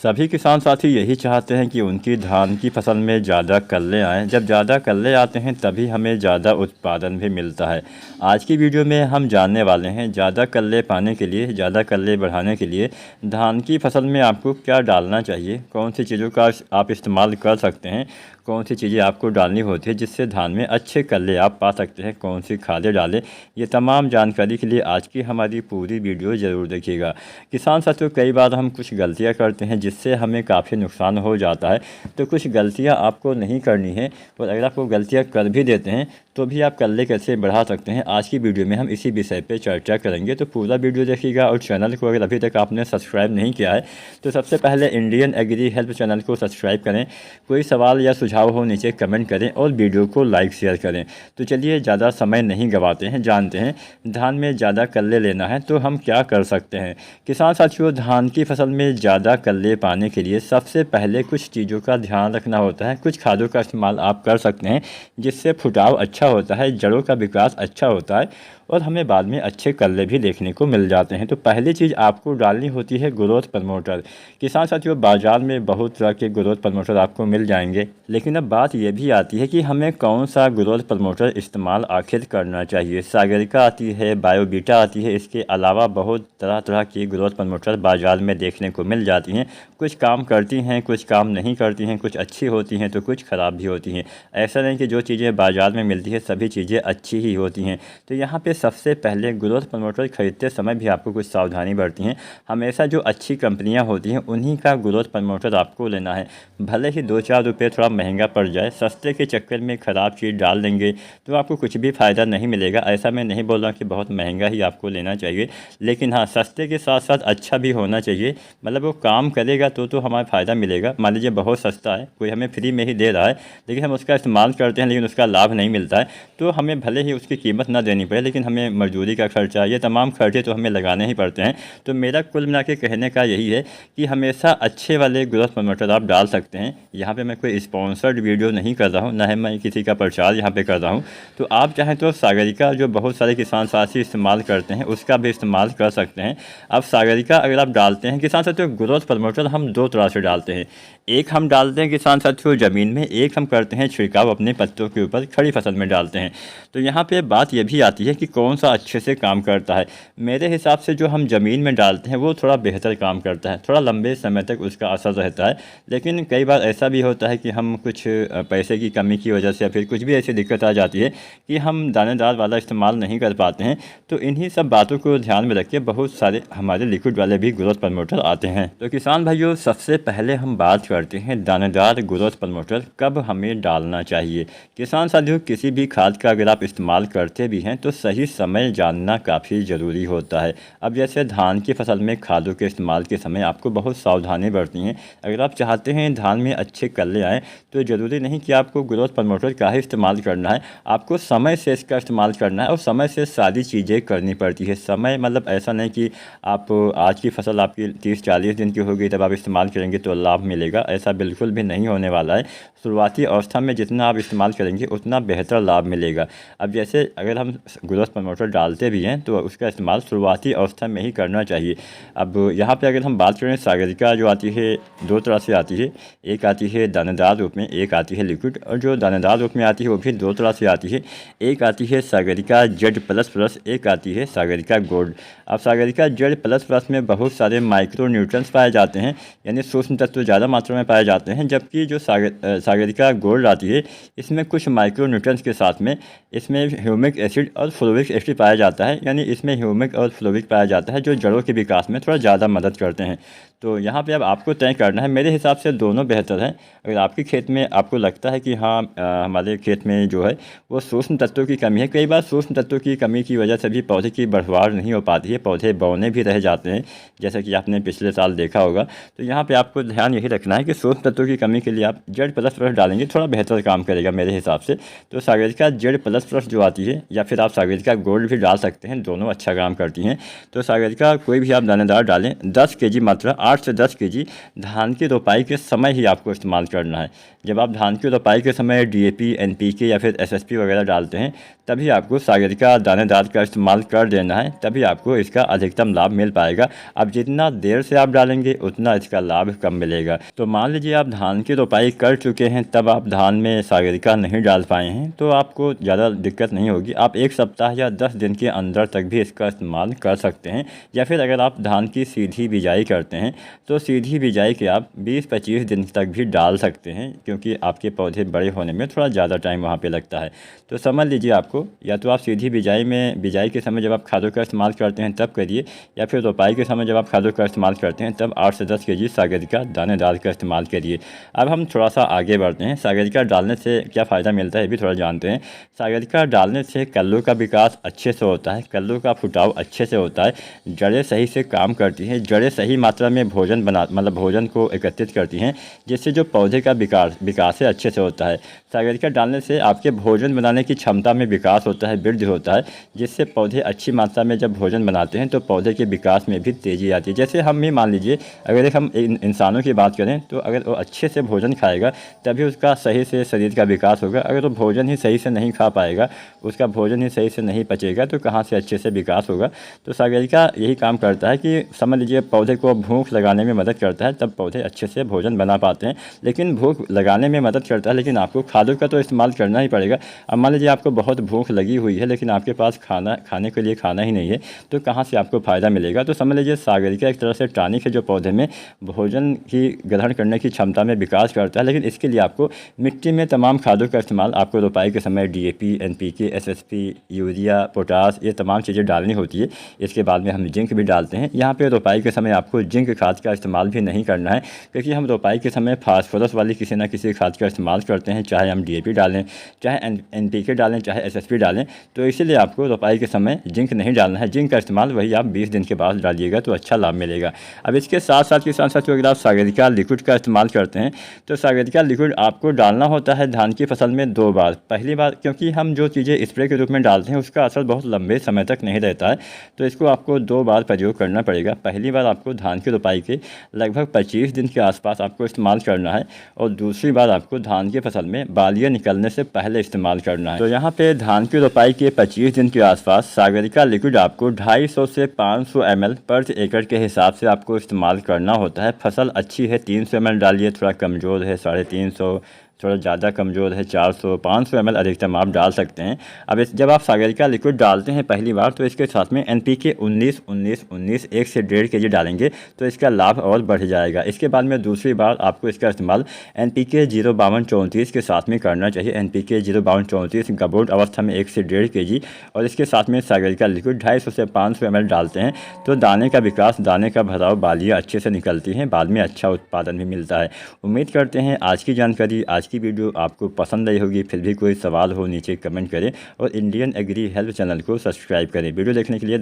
सभी किसान साथी यही चाहते हैं कि उनकी धान की फसल में ज़्यादा कल्ले आएँ। जब ज़्यादा कल्ले आते हैं तभी हमें ज़्यादा उत्पादन भी मिलता है। आज की वीडियो में हम जानने वाले हैं ज़्यादा कल्ले पाने के लिए, ज़्यादा कल्ले बढ़ाने के लिए धान की फसल में आपको क्या डालना चाहिए, कौन सी चीज़ों का आप इस्तेमाल कर सकते हैं, कौन सी चीज़ें आपको डालनी होती है जिससे धान में अच्छे कल्ले आप पा सकते हैं, कौन सी खादें डालें। ये तमाम जानकारी के लिए आज की हमारी पूरी वीडियो ज़रूर देखिएगा। किसान साथियों, कई बार हम कुछ गलतियां करते हैं जिससे हमें काफ़ी नुकसान हो जाता है, तो कुछ गलतियां आपको नहीं करनी है। और अगर आप वो गलतियां कर भी देते हैं तो भी आप कल्ले कैसे बढ़ा सकते हैं, आज की वीडियो में हम इसी विषय पे चर्चा करेंगे। तो पूरा वीडियो देखिएगा और चैनल को अगर अभी तक आपने सब्सक्राइब नहीं किया है तो सबसे पहले इंडियन एग्री हेल्प चैनल को सब्सक्राइब करें। कोई सवाल या सुझाव हो नीचे कमेंट करें और वीडियो को लाइक शेयर करें। तो चलिए ज़्यादा समय नहीं गंवाते हैं, जानते हैं धान में ज़्यादा कल्ले लेना है तो हम क्या कर सकते हैं। किसान साथियों, धान की फसल में ज़्यादा कल्ले पाने के लिए सबसे पहले कुछ चीज़ों का ध्यान रखना होता है। कुछ खादों का इस्तेमाल आप कर सकते हैं जिससे फुटाव अच्छा होता है, जड़ों का विकास अच्छा होता है और हमें बाद में अच्छे कल्ले भी देखने को मिल जाते हैं। तो पहली चीज़ आपको डालनी होती है ग्रोथ प्रमोटर। किसान साथियों, बाज़ार में बहुत तरह के ग्रोथ प्रमोटर आपको मिल जाएंगे, लेकिन अब बात यह भी आती है कि हमें कौन सा ग्रोथ प्रमोटर इस्तेमाल आखिर करना चाहिए। सागरिका आती है, बायोबीटा आती है, इसके अलावा बहुत तरह तरह की ग्रोथ प्रमोटर बाज़ार में देखने को मिल जाती हैं। कुछ काम करती हैं, कुछ काम नहीं करती हैं, कुछ अच्छी होती हैं तो कुछ ख़राब भी होती हैं। ऐसा नहीं कि जो चीज़ें बाज़ार में मिलती है सभी चीज़ें अच्छी ही होती हैं। तो यहाँ पे सबसे पहले ग्रोथ प्रमोटर खरीदते समय भी आपको कुछ सावधानी बरती हैं। हमेशा जो अच्छी कंपनियां होती हैं उन्हीं का ग्रोथ प्रमोटर आपको लेना है। भले ही 2-4 रुपये थोड़ा महंगा पड़ जाए, सस्ते के चक्कर में ख़राब चीज़ डाल देंगे तो आपको कुछ भी फ़ायदा नहीं मिलेगा। ऐसा मैं नहीं बोल रहा कि बहुत महंगा ही आपको लेना चाहिए, लेकिन हाँ, सस्ते के साथ साथ अच्छा भी होना चाहिए। मतलब वो काम करेगा तो हमें फ़ायदा मिलेगा। मान लीजिए बहुत सस्ता है, कोई हमें फ्री में ही दे रहा है, लेकिन हम उसका इस्तेमाल करते हैं लेकिन उसका लाभ नहीं मिलता है, तो हमें भले ही उसकी कीमत ना देनी पड़े लेकिन हमें मजदूरी का खर्चा, ये तमाम खर्चे तो हमें लगाने ही पड़ते हैं। तो मेरा कुल मिला के कहने का यही है कि हमेशा अच्छे वाले ग्रोथ प्रमोटर आप डाल सकते हैं। यहाँ पे मैं कोई स्पॉन्सर्ड वीडियो नहीं कर रहा हूँ, ना है मैं किसी का प्रचार यहाँ पे कर रहा हूँ। तो आप चाहें तो सागरिका, जो बहुत सारे किसान साथी इस्तेमाल करते हैं, उसका भी इस्तेमाल कर सकते हैं। अब सागरिका अगर आप डालते हैं, किसान साथियों ग्रोथ प्रमोटर हम 2 तरह से डालते हैं। एक हम डालते हैं किसान साथियों ज़मीन में, एक हम करते हैं छिड़काव अपने पत्तों के ऊपर खड़ी फसल में डालते हैं। तो यहाँ पे बात ये भी आती है कि कौन सा अच्छे से काम करता है। मेरे हिसाब से जो हम ज़मीन में डालते हैं वो थोड़ा बेहतर काम करता है, थोड़ा लंबे समय तक उसका असर रहता है। लेकिन कई बार ऐसा भी होता है कि हम कुछ पैसे की कमी की वजह से या फिर कुछ भी ऐसी दिक्कत आ जाती है कि हम दानेदार वाला इस्तेमाल नहीं कर पाते हैं। तो इन्हीं सब बातों को ध्यान में रख के बहुत सारे हमारे लिक्विड वाले भी ग्रोथ प्रमोटर आते हैं। तो किसान भाइयों, सबसे पहले हम बात करते हैं दानेदार ग्रोथ प्रमोटर कब हमें डालना चाहिए। किसान साथियों, किसी भी खाद का अगर आप इस्तेमाल करते भी हैं तो सही समय जानना काफ़ी ज़रूरी होता है। अब जैसे धान की फसल में खादों के इस्तेमाल के समय आपको बहुत सावधानी बरतनी है। अगर आप चाहते हैं धान में अच्छे कल्ले आएँ तो ज़रूरी नहीं कि आपको ग्रोथ प्रमोटर का ही इस्तेमाल करना है, आपको समय से इसका इस्तेमाल करना है और समय से सारी चीज़ें करनी पड़ती है। समय मतलब ऐसा नहीं कि आप आज की फसल आपकी 30-40 दिन की होगी तब आप इस्तेमाल करेंगे तो लाभ मिलेगा, ऐसा बिल्कुल भी नहीं होने वाला है। शुरुआती अवस्था में जितना आप इस्तेमाल करेंगे उतना बेहतर लाभ मिलेगा। अब जैसे अगर हम ग्रोथ प्रमोटर डालते भी हैं तो उसका इस्तेमाल शुरुआती अवस्था में ही करना चाहिए। अब यहाँ पे अगर हम बात करें, सागरिका जो आती है 2 तरह से आती है, एक आती है दानेदार रूप में, एक आती है लिक्विड। और जो दानेदार रूप में आती है वो भी 2 तरह से आती है, एक आती है सागरिका Z++, एक आती है सागरिका गोल्ड। अब सागरिका Z++ में बहुत सारे माइक्रो न्यूट्रंस पाए जाते हैं, यानी सूक्ष्म तत्व ज़्यादा मात्रा में पाए जाते हैं, जबकि जो सागरिका गोल्ड आती है इसमें कुछ माइक्रो न्यूट्रंस के साथ में इसमें ह्यूमिक एसिड और फ्लोरिक एसिड पाया जाता है, यानी इसमें ह्यूमिक और फ्लोरिक पाया जाता है जो जड़ों के विकास में थोड़ा ज़्यादा मदद करते हैं। तो यहाँ पे अब आपको तय करना है। मेरे हिसाब से दोनों बेहतर हैं। अगर आपके खेत में आपको लगता है कि हाँ हमारे खेत में जो है वो सूक्ष्म तत्वों की कमी है, कई बार सूक्ष्म तत्वों की कमी की वजह से भी पौधे की बढ़वार नहीं हो पाती है, पौधे बौने भी रह जाते हैं, जैसा कि आपने पिछले साल देखा होगा। तो यहाँ पे आपको ध्यान यही रखना है कि सूक्ष्म तत्वों की कमी के लिए आप Z++ डालेंगे, थोड़ा बेहतर काम करेगा मेरे हिसाब से। तो सागरिका Z++ जो आती है या फिर आप सागरिका गोल्ड भी डाल सकते हैं, दोनों अच्छा काम करती हैं। तो सागरिका कोई भी आप दानेदार डालें, 10 kg मात्रा 8 से 10 केजी धान की रोपाई के समय ही आपको इस्तेमाल करना है। जब आप धान की रोपाई के समय DAP, NPK या फिर SSP वगैरह डालते हैं तभी आपको सागरिका दानेदार का इस्तेमाल कर देना है, तभी आपको इसका अधिकतम लाभ मिल पाएगा। अब जितना देर से आप डालेंगे उतना इसका लाभ कम मिलेगा। तो मान लीजिए आप धान की रोपाई कर चुके हैं, तब आप धान में सागरिका नहीं डाल पाए हैं, तो आपको ज़्यादा दिक्कत नहीं होगी। आप 1 सप्ताह या 10 दिन के अंदर तक भी इसका इस्तेमाल कर सकते हैं। या फिर अगर आप धान की सीधी बिजाई करते हैं तो सीधी बिजाई के आप 20-25 दिन तक भी डाल सकते हैं, क्योंकि आपके पौधे बड़े होने में थोड़ा ज़्यादा टाइम वहाँ पे लगता है। तो समझ लीजिए आपको, या तो आप सीधी बिजाई के समय जब आप खादों का इस्तेमाल करते हैं तब करिए, या फिर रोपाई के समय जब आप खादों का इस्तेमाल करते हैं तब 8 से 10 केजी सागरिका दानेदार का इस्तेमाल करिए। अब हम थोड़ा सा आगे बढ़ते हैं। सागरिका डालने से क्या फ़ायदा मिलता है ये भी थोड़ा जानते हैं। सागरिका डालने से कल्लों का विकास अच्छे से होता है, कल्लों का फुटाव अच्छे से होता है, जड़ें सही से काम करती हैं, जड़ें सही मात्रा में भोजन को एकत्रित करती हैं, जिससे जो पौधे का विकास है अच्छे से होता है। सागरिका डालने से आपके भोजन बनाने की क्षमता में विकास होता है, वृद्धि होता है, जिससे पौधे अच्छी मात्रा में जब भोजन बनाते हैं तो पौधे के विकास में भी तेज़ी आती है। जैसे हम ही मान लीजिए, अगर हम इंसानों की बात करें तो अगर वो अच्छे से भोजन खाएगा तभी उसका सही से शरीर का विकास होगा। अगर वो भोजन ही सही से नहीं खा पाएगा, उसका भोजन ही सही से नहीं पचेगा, तो कहाँ से अच्छे से विकास होगा। तो सागरिका यही काम करता है कि समझ लीजिए पौधे को भूख लगाने में मदद करता है, तब पौधे अच्छे से भोजन बना पाते हैं। लेकिन भूख लगाने में मदद करता है, लेकिन आपको खादों का तो इस्तेमाल करना ही पड़ेगा। अब मान लीजिए आपको बहुत भूख लगी हुई है लेकिन आपके पास खाने के लिए खाना ही नहीं है, तो कहाँ से आपको फ़ायदा मिलेगा। तो समझ लीजिए सागरिका एक तरह से टॉनिक है जो पौधे में भोजन की ग्रहण करने की क्षमता में विकास करता है। लेकिन इसके लिए आपको मिट्टी में तमाम खादों का इस्तेमाल आपको रोपाई के समय DAP, NPK, SSP, urea, potash, ये तमाम चीज़ें डालनी होती है। इसके बाद में हम जिंक भी डालते हैं। यहाँ पे रोपाई के समय आपको जिंक खाद का इस्तेमाल भी नहीं करना है, क्योंकि हम रोपाई के समय फास्फोरस वाली किसी न किसी खाद का इस्तेमाल करते हैं, चाहे हम DAP डालें, चाहे NPK डालें, चाहे SSP डालें। तो इसीलिए आपको रोपाई के समय जिंक नहीं डालना है। जिंक का इस्तेमाल वही आप 20 दिन के बाद डालिएगा तो अच्छा लाभ मिलेगा। अब इसके साथ साथ अगर आप सागरिका लिक्विड का इस्तेमाल करते हैं तो सागरिका लिक्विड आपको डालना होता है धान की फसल में 2 बार। पहली बार, क्योंकि हम जो चीज़ें स्प्रे के रूप में डालते हैं उसका असर बहुत लंबे समय तक नहीं रहता है, तो इसको आपको 2 बार प्रयोग करना पड़ेगा। पहली बार आपको धान की रोपाई के लगभग 25 दिन के आसपास आपको इस्तेमाल करना है, और दूसरी बार आपको धान की फसल में बालियाँ निकलने से पहले इस्तेमाल करना है। तो यहाँ पे धान की रोपाई के 25 दिन के आसपास सागरिका लिक्विड आपको 250 से 500 ml पर एकड़ के हिसाब से आपको इस्तेमाल करना होता है। फसल अच्छी है 300 ml डालिए, थोड़ा कमज़ोर है 350, थोड़ा ज़्यादा कमज़ोर है 400, 500 ml अधिकतम आप डाल सकते हैं। अब जब आप सागरिका लिक्विड डालते हैं पहली बार तो इसके साथ में NPK 19-19-19 1 से 1.5 kg डालेंगे तो इसका लाभ और बढ़ जाएगा। इसके बाद में दूसरी बार आपको इसका इस्तेमाल NPK 052-34 के साथ में करना चाहिए। NPK 052-34 गबोट अवस्था में 1 से 1.5 kg, और इसके साथ में सागरिका लिक्विड 250 से 500 ml डालते हैं तो दाने का विकास, दाने का भराव, बालियाँ अच्छे से निकलती हैं, बाद में अच्छा उत्पादन भी मिलता है। उम्मीद करते हैं आज की जानकारी, आज की वीडियो आपको पसंद आई होगी। फिर भी कोई सवाल हो नीचे कमेंट करें, और इंडियन एग्री हेल्प चैनल को सब्सक्राइब करें। वीडियो देखने के लिए